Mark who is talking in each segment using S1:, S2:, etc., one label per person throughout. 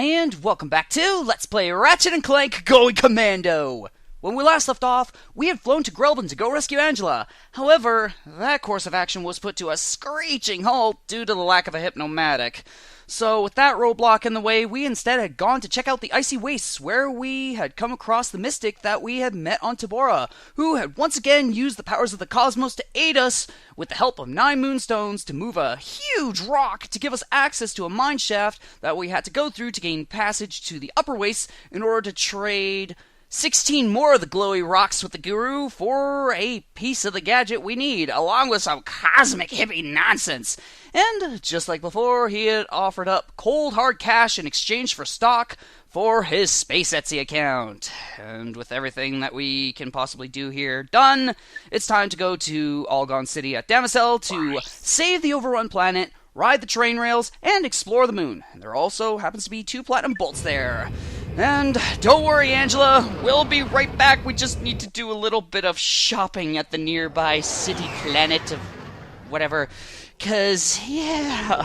S1: And welcome back to Let's Play Ratchet and Clank Going Commando! When we last left off, we had flown to Grelvin to go rescue Angela. However, that course of action was put to a screeching halt due to the lack of a hypnomatic. So, with that roadblock in the way, we instead had gone to check out the icy wastes, where we had come across the mystic that we had met on Tabora, who had once again used the powers of the cosmos to aid us with the help of 9 moonstones to move a huge rock to give us access to a mine shaft that we had to go through to gain passage to the upper wastes in order to trade 16 more of the glowy rocks with the guru for a piece of the gadget we need, along with some cosmic hippie nonsense. And just like before, he had offered up cold hard cash in exchange for stock for his Space Etsy account. And with everything that we can possibly do here done, it's time to go to Algon City at Damosel to save the overrun planet, ride the train rails, and explore the moon. And there also happens to be 2 platinum bolts there. And don't worry, Angela, we'll be right back. We just need to do a little bit of shopping at the nearby city planet of whatever. Because, yeah,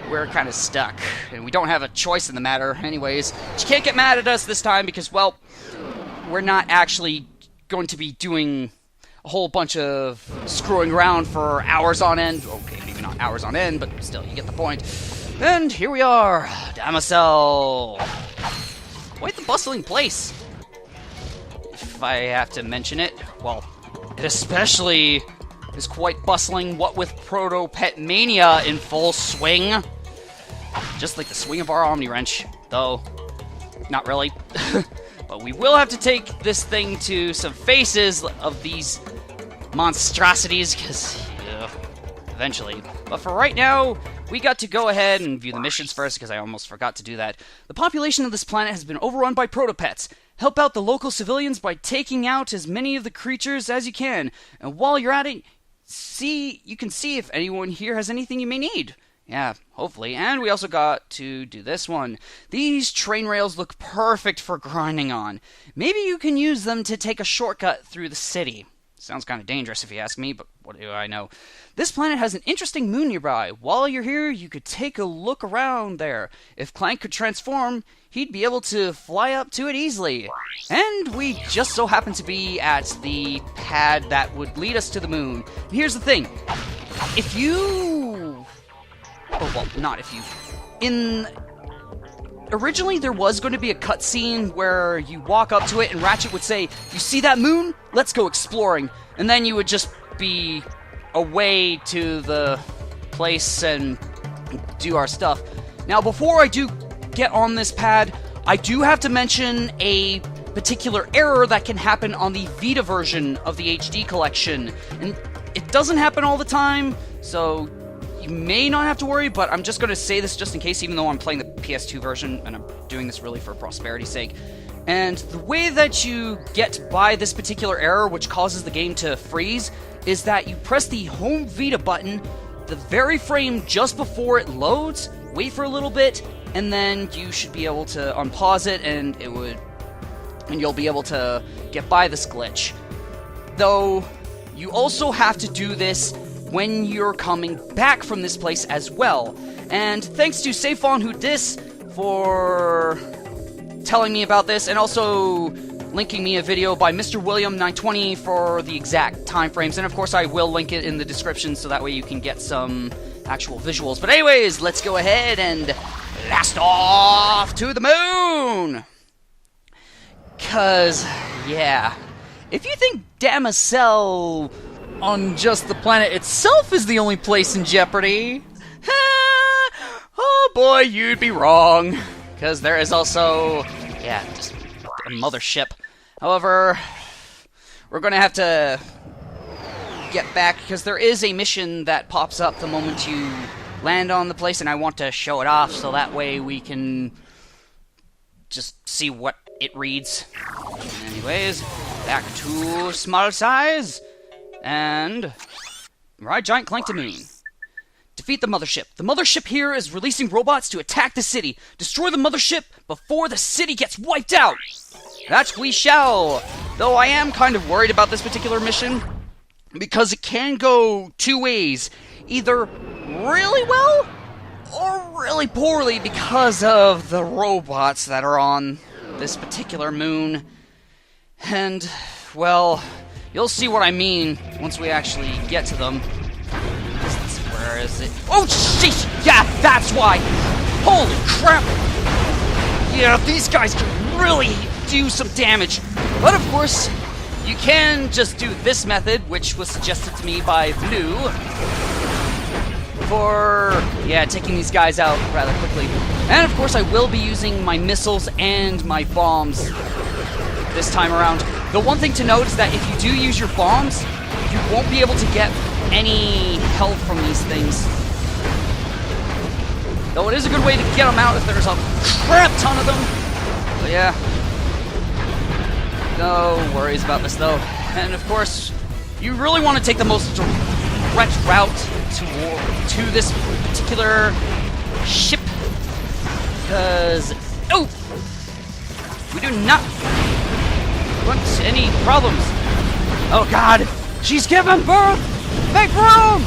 S1: we're kind of stuck. And we don't have a choice in the matter anyways. But you can't get mad at us this time because, well, we're not actually going to be doing a whole bunch of screwing around for hours on end. Okay, maybe not hours on end, but still, you get the point. And here we are, Damosel. Quite the bustling place, if I have to mention it. Well, it especially is quite bustling, what with Proto-Pet Mania in full swing. Just like the swing of our Omni Wrench, though not really. But we will have to take this thing to some faces of these monstrosities, because eventually. But for right now, we got to go ahead and view the missions first, because I almost forgot to do that. The population of this planet has been overrun by protopets. Help out the local civilians by taking out as many of the creatures as you can. And while you're at it, you can see if anyone here has anything you may need. Yeah, hopefully. And we also got to do this one. These train rails look perfect for grinding on. Maybe you can use them to take a shortcut through the city. Sounds kind of dangerous if you ask me, but what do I know? This planet has an interesting moon nearby. While you're here, you could take a look around there. If Clank could transform, he'd be able to fly up to it easily. And we just so happen to be at the pad that would lead us to the moon. And here's the thing. If you... Oh, well, not if you... Originally, there was going to be a cutscene where you walk up to it and Ratchet would say, "You see that moon? Let's go exploring." And then you would just be away to the place and do our stuff. Now, before I do get on this pad, I do have to mention a particular error that can happen on the Vita version of the HD collection. And it doesn't happen all the time, so you may not have to worry, but I'm just going to say this just in case, even though I'm playing the PS2 version, and I'm doing this really for prosperity's sake. And the way that you get by this particular error, which causes the game to freeze, is that you press the home Vita button the very frame just before it loads, wait for a little bit, and then you should be able to unpause it, and you'll be able to get by this glitch. Though, you also have to do this when you're coming back from this place as well. And thanks to Saphon Who Dis for telling me about this, and also linking me a video by Mr. William 920 for the exact time frames. And of course I will link it in the description so that way you can get some actual visuals. But anyways, let's go ahead and blast off to the moon! 'Cause, yeah, if you think Damosel on just the planet itself is the only place in jeopardy, oh boy, you'd be wrong. Because there is also, yeah, just a mothership. However, we're going to have to get back, because there is a mission that pops up the moment you land on the place, and I want to show it off so that way we can just see what it reads. Anyways, back to small size. And ride Giant Clank to moon. Defeat the mothership. The mothership here is releasing robots to attack the city. Destroy the mothership before the city gets wiped out. That we shall. Though I am kind of worried about this particular mission, because it can go 2 ways. Either really well, really poorly because of the robots that are on this particular moon. And, well, you'll see what I mean once we actually get to them. Where is it? Oh, sheesh! Yeah, that's why! Holy crap! Yeah, these guys can really do some damage. But, of course, you can just do this method, which was suggested to me by Blue, for, yeah, taking these guys out rather quickly. And, of course, I will be using my missiles and my bombs this time around. The one thing to note is that if you do use your bombs, you won't be able to get any help from these things. Though it is a good way to get them out if there's a crap ton of them. But yeah. No worries about this though. And of course, you really want to take the most direct route to this particular ship. Because, oh! We do not want any problems. Oh god! She's giving birth! Make room!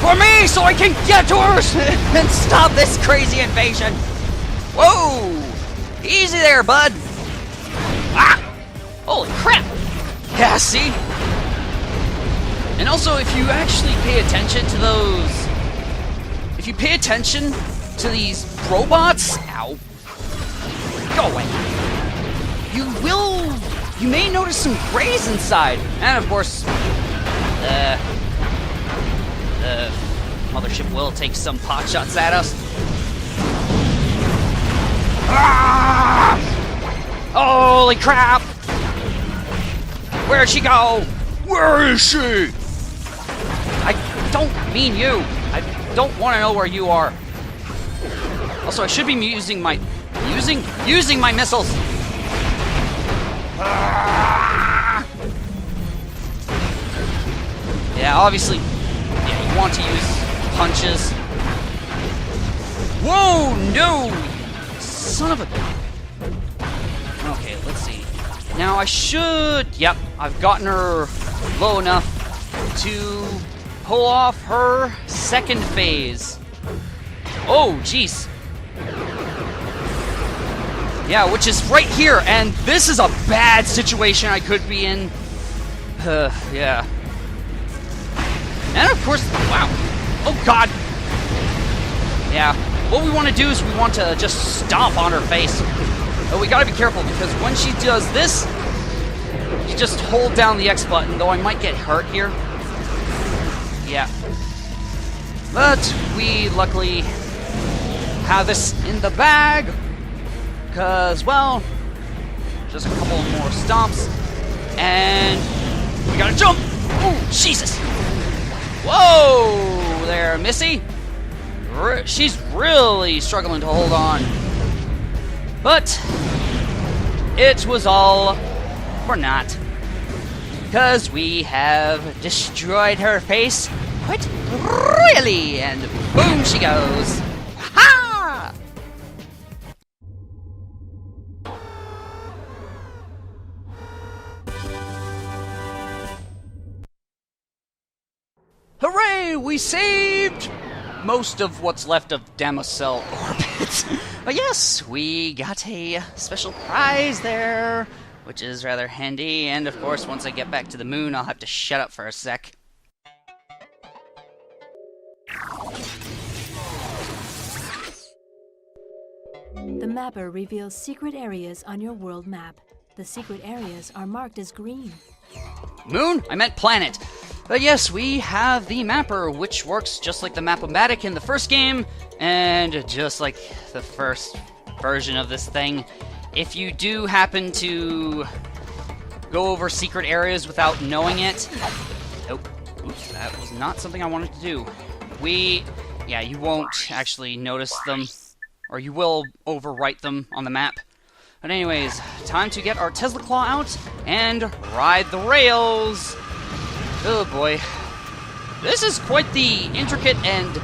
S1: For me, so I can get to her and stop this crazy invasion! Whoa! Easy there, bud! Ah! Holy crap! Yeah, see? And also, if you actually pay attention to those... If you pay attention to these robots... Ow. Go away. You may notice some grays inside. And of course... the mothership will take some pot shots at us. Ah! Holy crap! Where'd she go? Where is she? I don't mean you. I don't want to know where you are. Also, I should be using my missiles. Ah! Yeah, obviously. Yeah, you want to use punches. Whoa, no! Son of a... Okay, let's see. Now I should... Yep, I've gotten her low enough to pull off her second phase. Oh, jeez. Yeah, which is right here, and this is a bad situation I could be in. Yeah. And of course, wow. Oh god. Yeah, what we want to do is we want to just stomp on her face. But we gotta be careful, because when she does this, you just hold down the X button, though I might get hurt here. Yeah. But we luckily have this in the bag, because, well, just a couple more stomps, and we gotta jump! Oh, Jesus! Whoa there, Missy! She's really struggling to hold on. But it was all for naught, because we have destroyed her face quite royally, and boom she goes. Ha! Hooray! We saved most of what's left of Damosel orbit. But yes, we got a special prize there, which is rather handy. And of course, once I get back to the moon, I'll have to shut up for a sec.
S2: The mapper reveals secret areas on your world map. The secret areas are marked as green.
S1: Moon? I meant planet. But yes, we have the mapper, which works just like the Map-O-Matic in the first game, and just like the first version of this thing. If you do happen to go over secret areas without knowing it... Nope. Oops, that was not something I wanted to do. Yeah, you won't actually notice them, or you will overwrite them on the map. But anyways, time to get our Tesla Claw out and ride the rails! Oh boy. This is quite the intricate and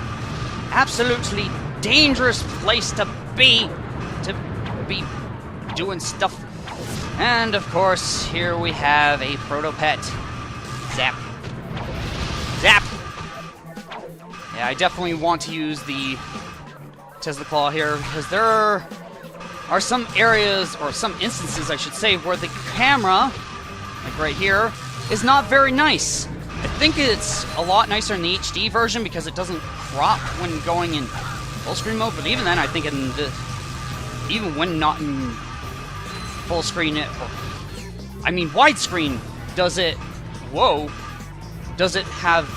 S1: absolutely dangerous place to be doing stuff. And of course, here we have a proto-pet. Zap. Zap! Yeah, I definitely want to use the Tesla Claw here, because there are some areas, or some instances, I should say, where the camera, like right here, is not very nice. I think it's a lot nicer in the HD version because it doesn't crop when going in full screen mode, but even then, I think in the, even when not in full screen, widescreen, does it, does it have,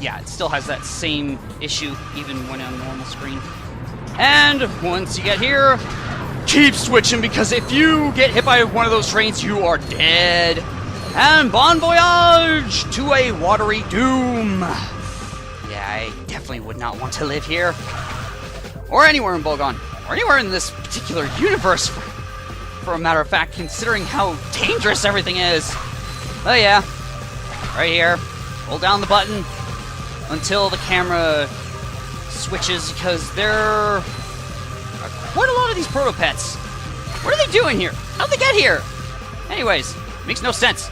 S1: yeah, it still has that same issue even when on normal screen. And once you get here, keep switching, because if you get hit by one of those trains, you are dead. And bon voyage to a watery doom. Yeah, I definitely would not want to live here. Or anywhere in Bolgon. Or anywhere in this particular universe, for a matter of fact, considering how dangerous everything is. Oh yeah, right here. Hold down the button until the camera switches, because there are quite a lot of these proto-pets. What are they doing here? How'd they get here? Anyways, makes no sense.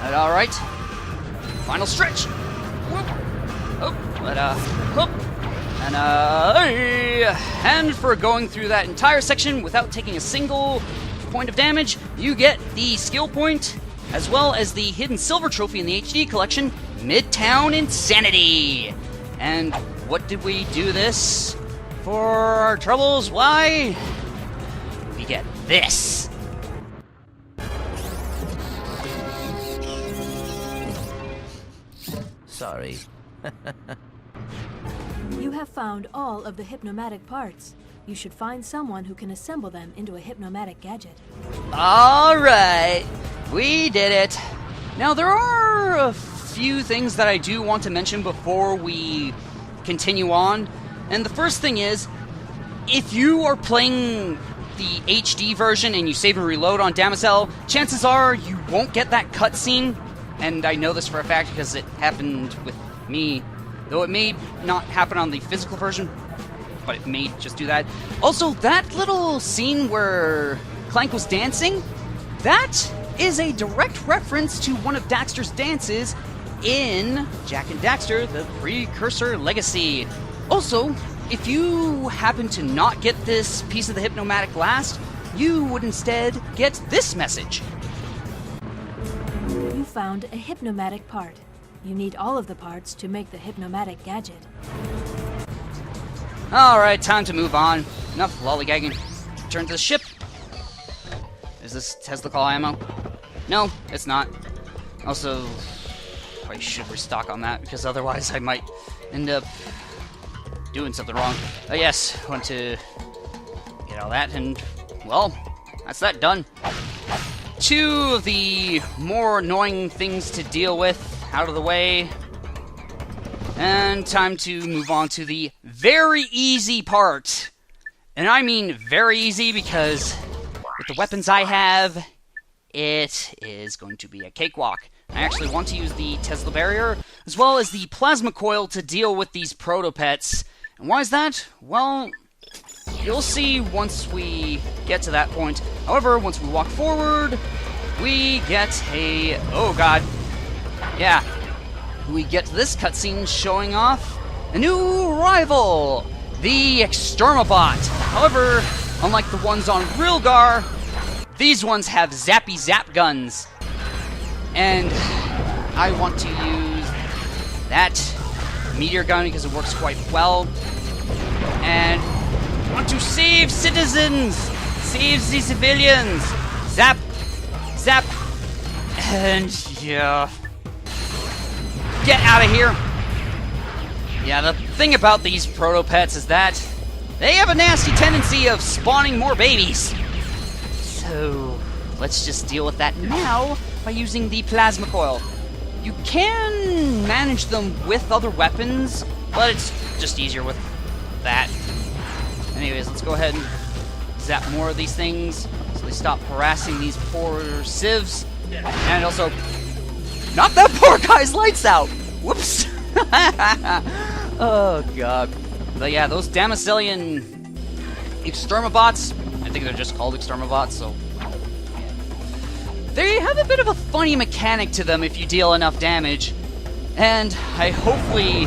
S1: Alright. Final stretch. Whoop. Oh, whoop. And for going through that entire section without taking a single point of damage, you get the skill point, as well as the hidden silver trophy in the HD collection, Midtown Insanity. And what did we do this for our troubles? Why? We get this.
S3: Sorry.
S2: You have found all of the hypnomatic parts. You should find someone who can assemble them into a hypnomatic gadget.
S1: Alright, we did it. Now, there are a few things that I do want to mention before we continue on. And the first thing is, if you are playing the HD version and you save and reload on Damosel, chances are you won't get that cutscene. And I know this for a fact because it happened with me. Though it may not happen on the physical version, but it may just do that. Also, that little scene where Clank was dancing, that is a direct reference to one of Daxter's dances in Jak and Daxter, the Precursor Legacy. Also, if you happen to not get this piece of the Hypnomatic last, you would instead get this message.
S2: You found a hypnomatic part. You need all of the parts to make the hypnomatic gadget.
S1: Alright, time to move on. Enough lollygagging. Return to the ship. Is this Tesla Claw ammo? No, it's not. Also, I should restock on that, because otherwise I might end up doing something wrong. Oh yes, want to get all that, and, well, that's that done. Two of the more annoying things to deal with out of the way. And time to move on to the very easy part. And I mean very easy, because with the weapons I have, it is going to be a cakewalk. I actually want to use the Tesla Barrier, as well as the Plasma Coil to deal with these Proto-Pets. And why is that? Well, you'll see once we get to that point. However, once we walk forward, we get a... oh god. Yeah. We get this cutscene showing off a new rival, the Extermobot. However, unlike the ones on Rilgar, these ones have zappy zap guns. And I want to use that meteor gun because it works quite well. And want to save citizens! Save the civilians! Zap! Zap! And yeah... get out of here! Yeah, the thing about these proto-pets is that they have a nasty tendency of spawning more babies. So, let's just deal with that now by using the Plasma Coil. You can manage them with other weapons, but it's just easier with that. Anyways, let's go ahead and zap more of these things so they stop harassing these poor civs. And also, knock that poor guy's lights out! Whoops! Oh god. But yeah, those Damoselian Extermobots, I think they're just called Extermobots, so... they have a bit of a funny mechanic to them if you deal enough damage. And I hopefully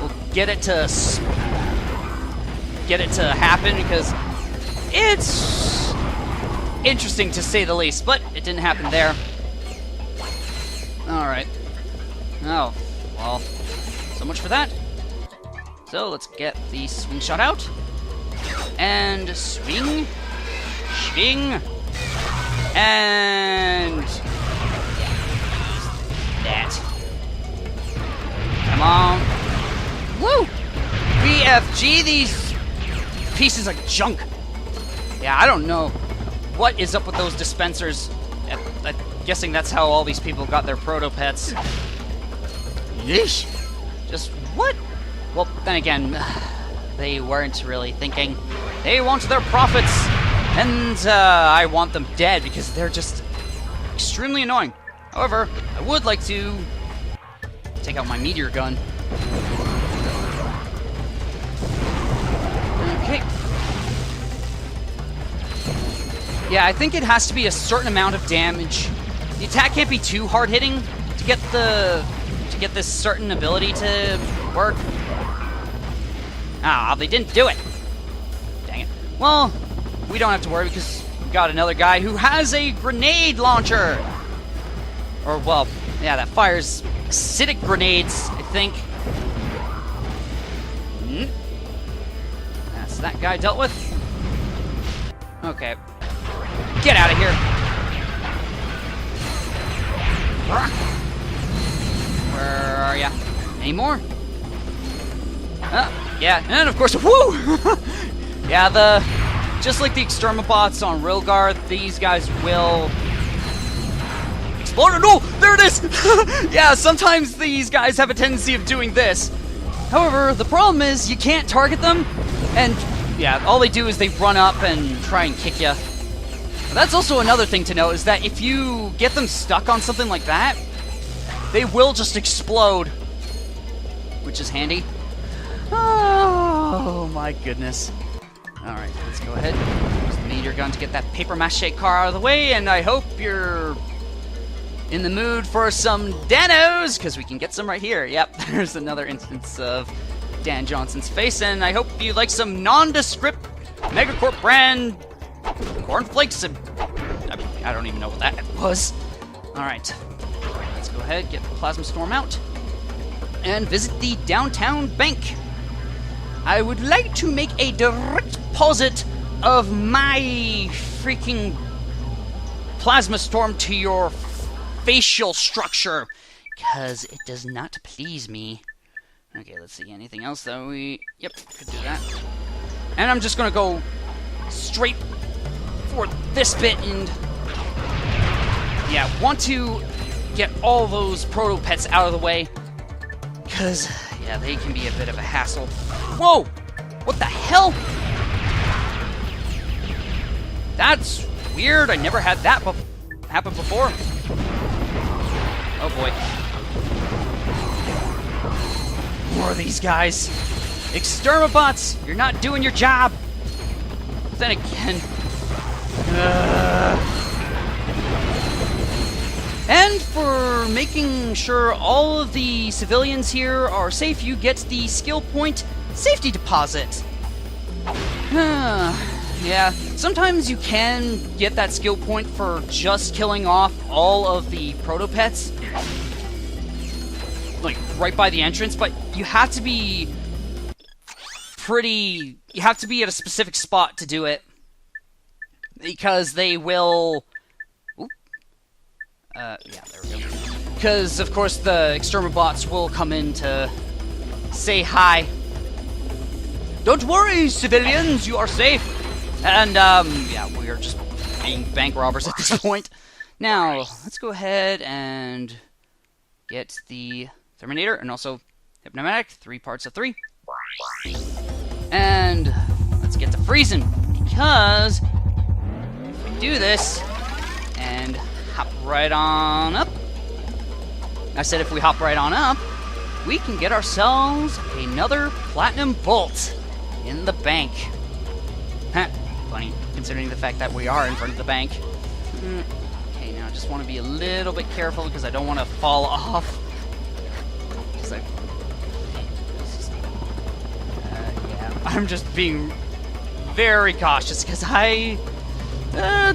S1: will get it to get it to happen, because it's interesting to say the least, but it didn't happen there. Alright. Oh, well, so much for that. So let's get the swing shot out. And swing. Swing. And that. Come on. Woo! BFG, these pieces of junk. Yeah, I don't know what is up with those dispensers. I'm guessing that's how all these people got their proto-pets. Yeesh. Just what? Well, then again, they weren't really thinking. They want their profits, and I want them dead because they're just extremely annoying. However, I would like to take out my meteor gun. Okay. Yeah, I think it has to be a certain amount of damage. The attack can't be too hard-hitting to get this certain ability to work. Ah, they didn't do it. Dang it. Well, we don't have to worry because we got another guy who has a grenade launcher. Or, well, yeah, that fires acidic grenades, I think. That's that guy dealt with. Okay. Get out of here. Where are ya? Any more? Yeah, and of course, woo! Yeah, just like the Exterminabots on Rilgar, these guys will explode. No, there it is! Yeah, sometimes these guys have a tendency of doing this. However, the problem is you can't target them, and yeah, all they do is they run up and try and kick you. That's also another thing to note, is that if you get them stuck on something like that, they will just explode, which is handy. Oh my goodness. Alright, let's go ahead. Use the meteor gun to get that paper mache car out of the way, and I hope you're in the mood for some Danos, because we can get some right here. Yep, there's another instance of Dan Johnson's face, and I hope you like some nondescript Megacorp brand cornflakes. And I don't even know what that was. Alright, let's go ahead, get the Plasma Storm out, and visit the downtown bank. I would like to make a direct deposit of my freaking Plasma Storm to your facial structure, because it does not please me. Okay, let's see, anything else that we... Yep, could do that. And I'm just gonna go straight for this bit, and yeah, want to get all those proto-pets out of the way, because, yeah, they can be a bit of a hassle. Whoa! What the hell? That's weird. I never had that happen before. Oh boy. More of these guys. Exterminabots, you're not doing your job. But then again... And for making sure all of the civilians here are safe, you get the skill point safety deposit. Yeah, sometimes you can get that skill point for just killing off all of the proto-pets, like right by the entrance, but you have to be you have to be at a specific spot to do it, because they will... yeah, there we go. Because, of course, the Exterminabots will come in to say hi. Don't worry, civilians, you are safe. And, yeah, we are just being bank robbers at this point. Now, let's go ahead and get the Terminator and also Hypnomatic, 3 parts of 3. And let's get to freezing, because if we do this and hop right on up, I said if we hop right on up, we can get ourselves another Platinum Bolt in the bank. Funny, considering the fact that we are in front of the bank. Okay, now I just want to be a little bit careful because I don't want to fall off. Yeah, I'm just being very cautious because I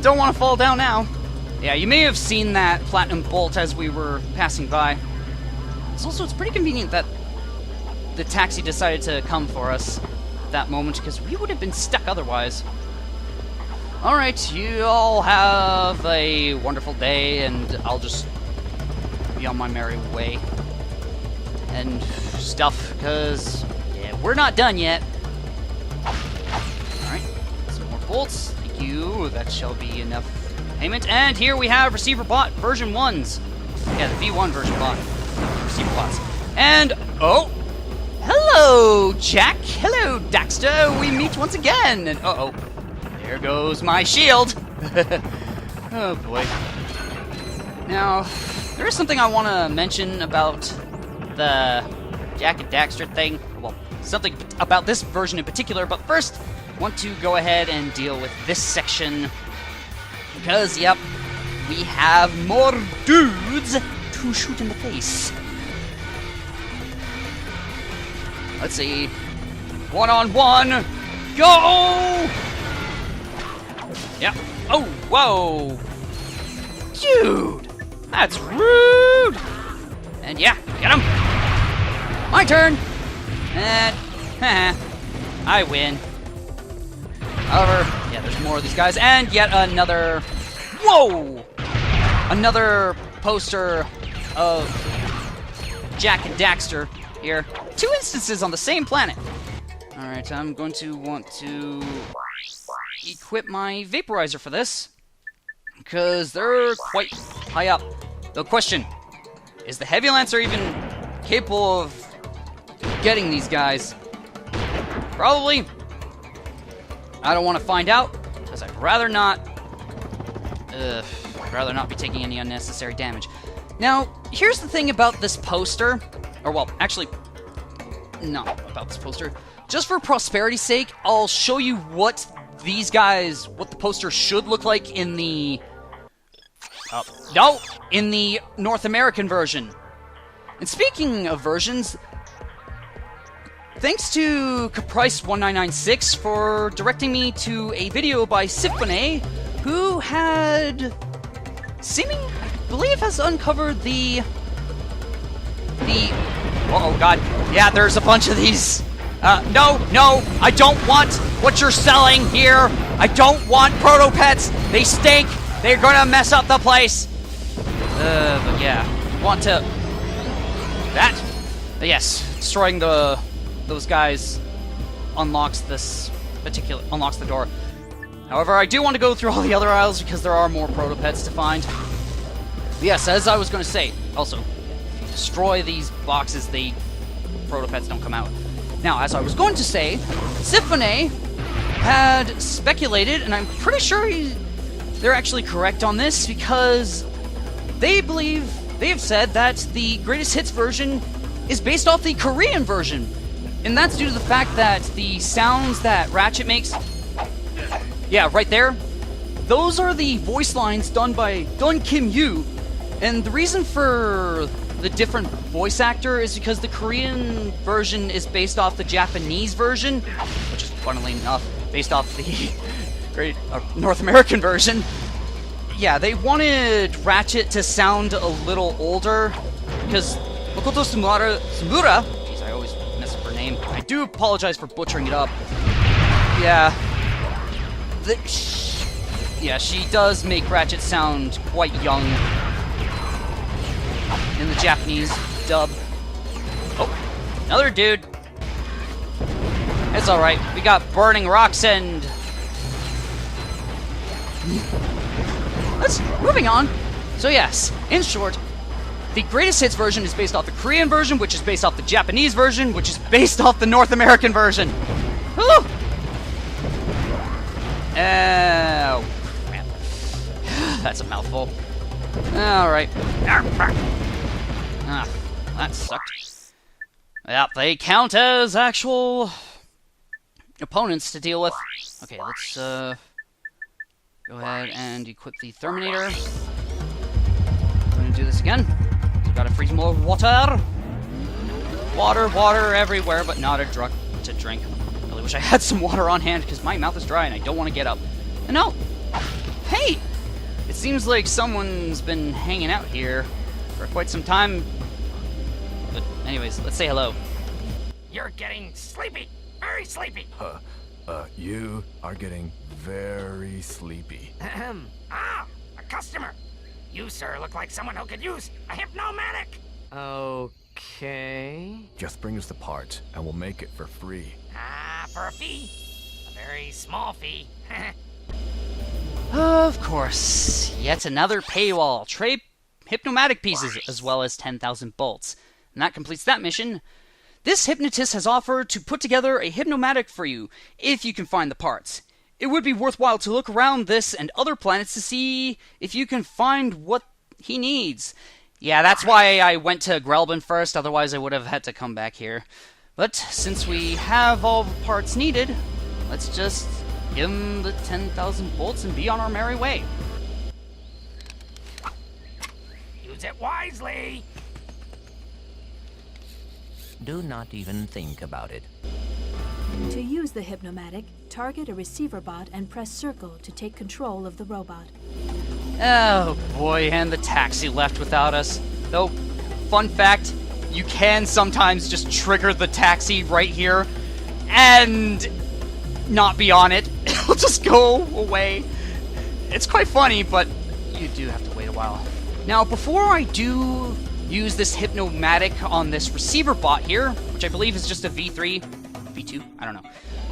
S1: don't want to fall down now. Yeah, you may have seen that platinum bolt as we were passing by. It's pretty convenient that the taxi decided to come for us at that moment, because we would have been stuck otherwise. Alright, you all have a wonderful day, and I'll just be on my merry way. And stuff, because, yeah, we're not done yet. Alright, some more bolts. Thank you. That shall be enough payment. And here we have receiver bot version 1s. Yeah, the V1 version bot. Receiver bots. And, oh! Hello, Jack! Hello, Daxter! We meet once again! And, uh-oh. There goes my shield! Oh, boy. Now, there is something I want to mention about the Jack and Daxter thing. Well, something about this version in particular, but first, I want to go ahead and deal with this section. Because, yep, we have more dudes to shoot in the face. Let's see. 1-on-1. Go! Yeah. Oh, whoa. Dude, that's rude. And yeah, get him. My turn. And, I win. However, yeah, there's more of these guys. And yet another, whoa! Another poster of Jack and Daxter here. 2 instances on the same planet. Alright, I'm going to want to equip my vaporizer for this, because they're quite high up. The question, is the Heavy Lancer even capable of getting these guys? Probably. I don't want to find out, because I'd rather not be taking any unnecessary damage. Now, here's the thing about this poster, or well, actually, not about this poster. Just for prosperity's sake, I'll show you what these guys, what the poster should look like in the... in the North American version. And speaking of versions, thanks to Caprice1996 for directing me to a video by Symphony, who had I believe has uncovered the oh god, yeah, there's a bunch of these. No, I don't want what you're selling here. I don't want proto-pets. They stink. They're gonna mess up the place. But yeah, want to... That? Yes, destroying those guys unlocks the door. However, I do want to go through all the other aisles because there are more proto-pets to find. But yes, as I was going to say, also, if you destroy these boxes, the proto-pets don't come out. Now, as I was going to say, Symphony had speculated, and I'm pretty sure they're actually correct on this, because they have said that the greatest hits version is based off the Korean version. And that's due to the fact that the sounds that Ratchet makes, yeah, right there, those are the voice lines done by Dun Kim Yu. And the reason for the different voice actor is because the Korean version is based off the Japanese version, which is, funnily enough, based off the great North American version. Yeah, they wanted Ratchet to sound a little older, because Makoto Sumura, jeez, I always mess up her name. I do apologize for butchering it up. Yeah, she does make Ratchet sound quite young in the Japanese dub. Oh, another dude. It's alright, we got burning rocks and... Moving on. So yes, in short, the greatest hits version is based off the Korean version, which is based off the Japanese version, which is based off the North American version. Woo! Oh, crap. That's a mouthful. Alright. Ah, that sucked. Yep, they count as actual opponents to deal with. Okay, let's go ahead and equip the Terminator. I'm gonna do this again. Gotta freeze more water. Water everywhere, but not a drug to drink. Really really wish I had some water on hand because my mouth is dry and I don't want to get up. And oh, hey! It seems like someone's been hanging out here for quite some time. But anyways, let's say hello.
S3: You're getting sleepy. Very sleepy.
S4: You are getting very sleepy.
S3: Ahem. Ah, a customer. You, sir, look like someone who could use a hypnomatic.
S5: Okay.
S4: Just bring us the parts, and we'll make it for free.
S3: Ah, for a fee. A very small fee.
S1: Of course, yet another paywall. Trade hypnomatic pieces as well as 10,000 bolts. And that completes that mission. This hypnotist has offered to put together a hypnomatic for you, if you can find the parts. It would be worthwhile to look around this and other planets to see if you can find what he needs. Yeah, that's why I went to Grelban first, otherwise I would have had to come back here. But since we have all the parts needed, let's just give him the 10,000 bolts and be on our merry way.
S3: Use it wisely.
S5: Do not even think about it.
S2: To use the hypnomatic, target a receiver bot and press circle to take control of the robot.
S1: Oh boy, and the taxi left without us. Though, fun fact, you can sometimes just trigger the taxi right here and not be on it. It'll just go away. It's quite funny, but you do have to wait a while. Now, before I do use this hypnomatic on this receiver bot here, which I believe is just a V3, V2, I don't know.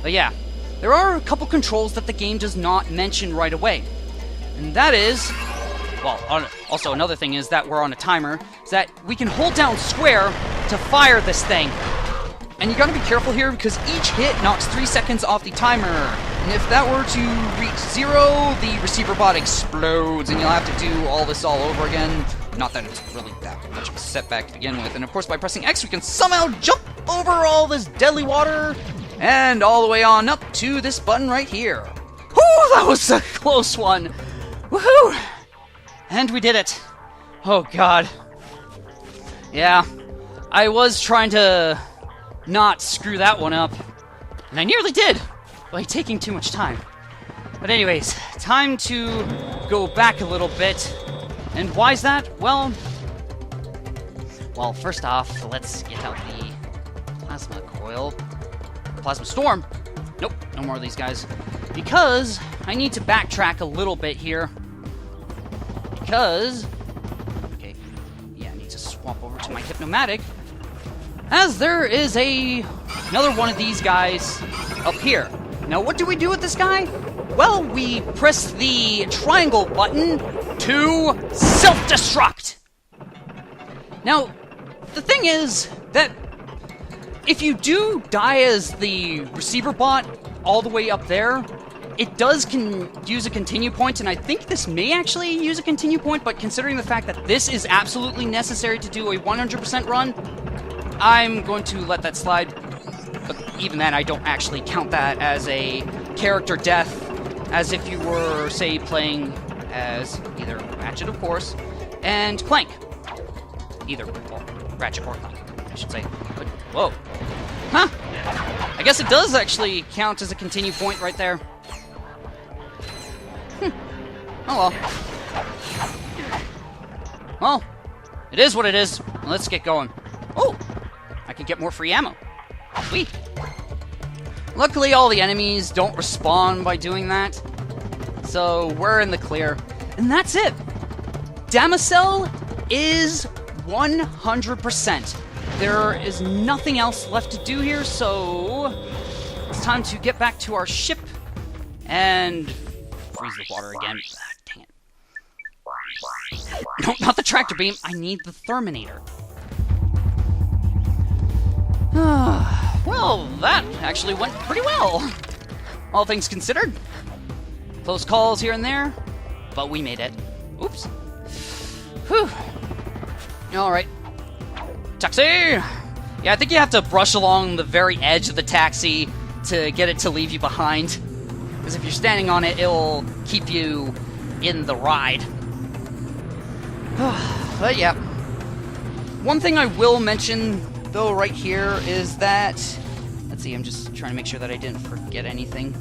S1: But yeah, there are a couple controls that the game does not mention right away. And that is, well, also another thing is that we're on a timer, is that we can hold down square to fire this thing. And you gotta be careful here because each hit knocks 3 seconds off the timer. And if that were to reach 0, the receiver bot explodes and you'll have to do all this all over again. Not that it's really that much of a setback to begin with. And of course by pressing X we can somehow jump over all this deadly water and all the way on up to this button right here. Whew, that was a close one. Woohoo! And we did it. Oh god. Yeah, I was trying to not screw that one up. And I nearly did, by taking too much time. But anyways, time to go back a little bit. And why is that? Well, first off, let's get out the plasma coil. Plasma storm. Nope, no more of these guys. Because I need to backtrack a little bit here. Because, okay, yeah, I need to swap over to my hypnomatic. As there is another one of these guys up here. Now, what do we do with this guy? Well, we press the triangle button to self-destruct. Now, the thing is that if you do die as the receiver bot all the way up there, it does use a continue point, and I think this may actually use a continue point, but considering the fact that this is absolutely necessary to do a 100% run, I'm going to let that slide. But even then, I don't actually count that as a character death, as if you were, say, playing as either Ratchet, of course, and Clank. Either, well, Ratchet or Clank, I should say. But, whoa. Huh. I guess it does actually count as a continue point right there. Oh well. Well, it is what it is. Let's get going. Oh! I can get more free ammo. Sweet. Luckily, all the enemies don't respawn by doing that. So, we're in the clear. And that's it! Damosel is 100%. There is nothing else left to do here, so it's time to get back to our ship and freeze the water again. Dang it. No, not the tractor beam. I need the Terminator. Well, that actually went pretty well. All things considered. Close calls here and there, but we made it. Oops. Whew. Alright. Taxi! Yeah, I think you have to brush along the very edge of the taxi to get it to leave you behind. Because if you're standing on it, it'll keep you in the ride. But yeah. One thing I will mention, though, right here is that, let's Let's see, I'm just trying to make sure that I didn't forget anything.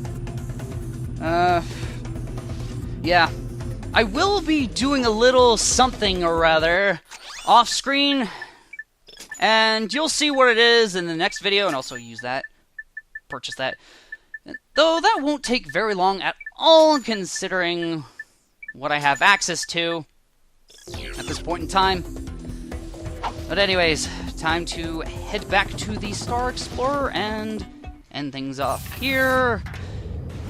S1: Yeah. I will be doing a little something or rather off screen, and you'll see what it is in the next video, and also use that, purchase that. Though that won't take very long at all, considering what I have access to at this point in time. But anyways, time to head back to the Star Explorer and end things off here.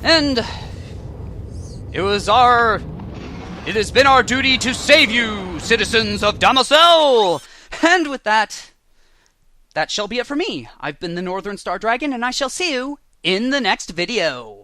S1: And it has been our duty to save you, citizens of Damosel! And with that, that shall be it for me. I've been the NorthernStarDragon, and I shall see you in the next video.